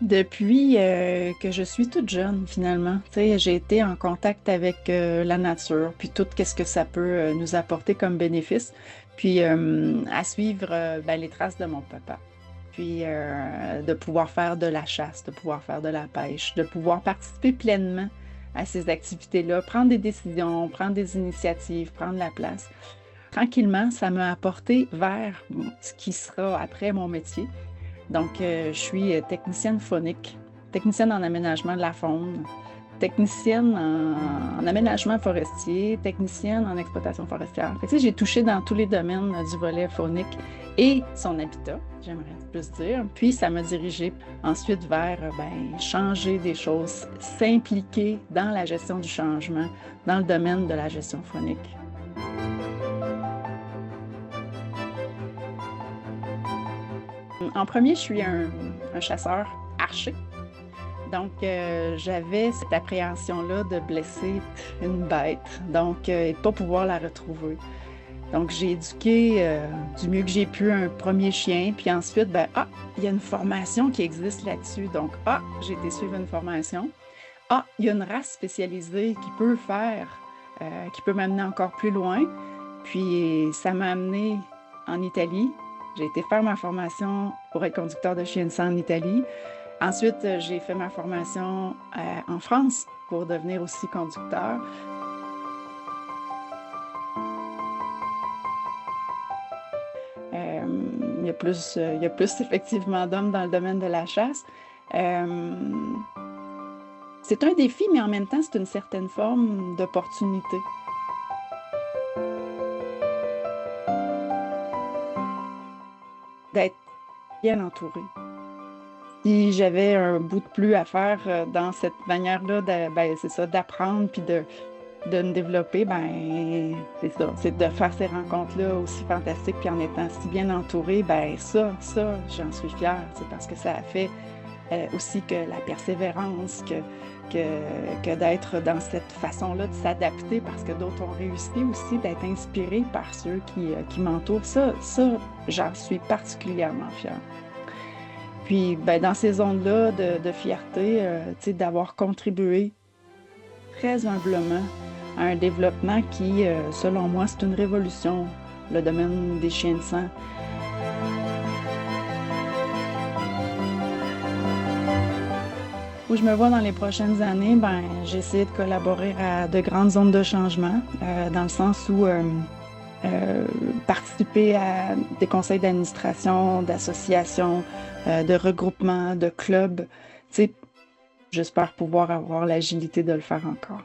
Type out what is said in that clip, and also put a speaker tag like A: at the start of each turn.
A: Depuis que je suis toute jeune, finalement, tu sais, j'ai été en contact avec la nature, puis tout qu'est-ce que ça peut nous apporter comme bénéfice, puis à suivre ben, les traces de mon papa, puis de pouvoir faire de la chasse, de pouvoir faire de la pêche, de pouvoir participer pleinement à ces activités-là, prendre des décisions, prendre des initiatives, prendre la place. Tranquillement, ça m'a apporté vers ce qui sera après mon métier. Donc, je suis technicienne phonique, technicienne en aménagement de la faune, technicienne en aménagement forestier, technicienne en exploitation forestière. Fait que, tu sais, j'ai touché dans tous les domaines du volet faunique et son habitat, j'aimerais plus dire. Puis, ça m'a dirigée ensuite vers ben, changer des choses, s'impliquer dans la gestion du changement, dans le domaine de la gestion faunique. En premier, je suis un chasseur archer. Donc, j'avais cette appréhension-là de blesser une bête, donc, et de ne pas pouvoir la retrouver. Donc, j'ai éduqué du mieux que j'ai pu un premier chien, puis ensuite, ben, il y a une formation qui existe là-dessus. Donc, j'ai été suivre une formation. Il y a une race spécialisée qui peut faire, qui peut m'amener encore plus loin. Puis, ça m'a amené en Italie. J'ai été faire ma formation pour être conducteur de chien de sang en Italie. Ensuite, j'ai fait ma formation en France pour devenir aussi conducteur. Il y a plus effectivement d'hommes dans le domaine de la chasse. Euh, c'est un défi, mais en même temps, c'est une certaine forme d'opportunité. D'être bien entouré. Si j'avais un bout de plus à faire dans cette manière-là, ben, c'est ça, d'apprendre puis de me développer, ben, c'est ça, c'est de faire ces rencontres-là aussi fantastiques puis en étant si bien entouré, ben, ça, j'en suis fière, c'est parce que ça a fait aussi que la persévérance, que d'être dans cette façon-là de s'adapter parce que d'autres ont réussi aussi, d'être inspiré par ceux qui m'entourent. Ça, j'en suis particulièrement fière. Puis, ben, dans ces zones-là de fierté, tu sais, d'avoir contribué très humblement à un développement qui, selon moi, c'est une révolution, le domaine des chiens de sang. Où je me vois dans les prochaines années, ben, j'ai essayé de collaborer à de grandes zones de changement, dans le sens où participer à des conseils d'administration, d'associations, de regroupements, de clubs. Tu sais, j'espère pouvoir avoir l'agilité de le faire encore.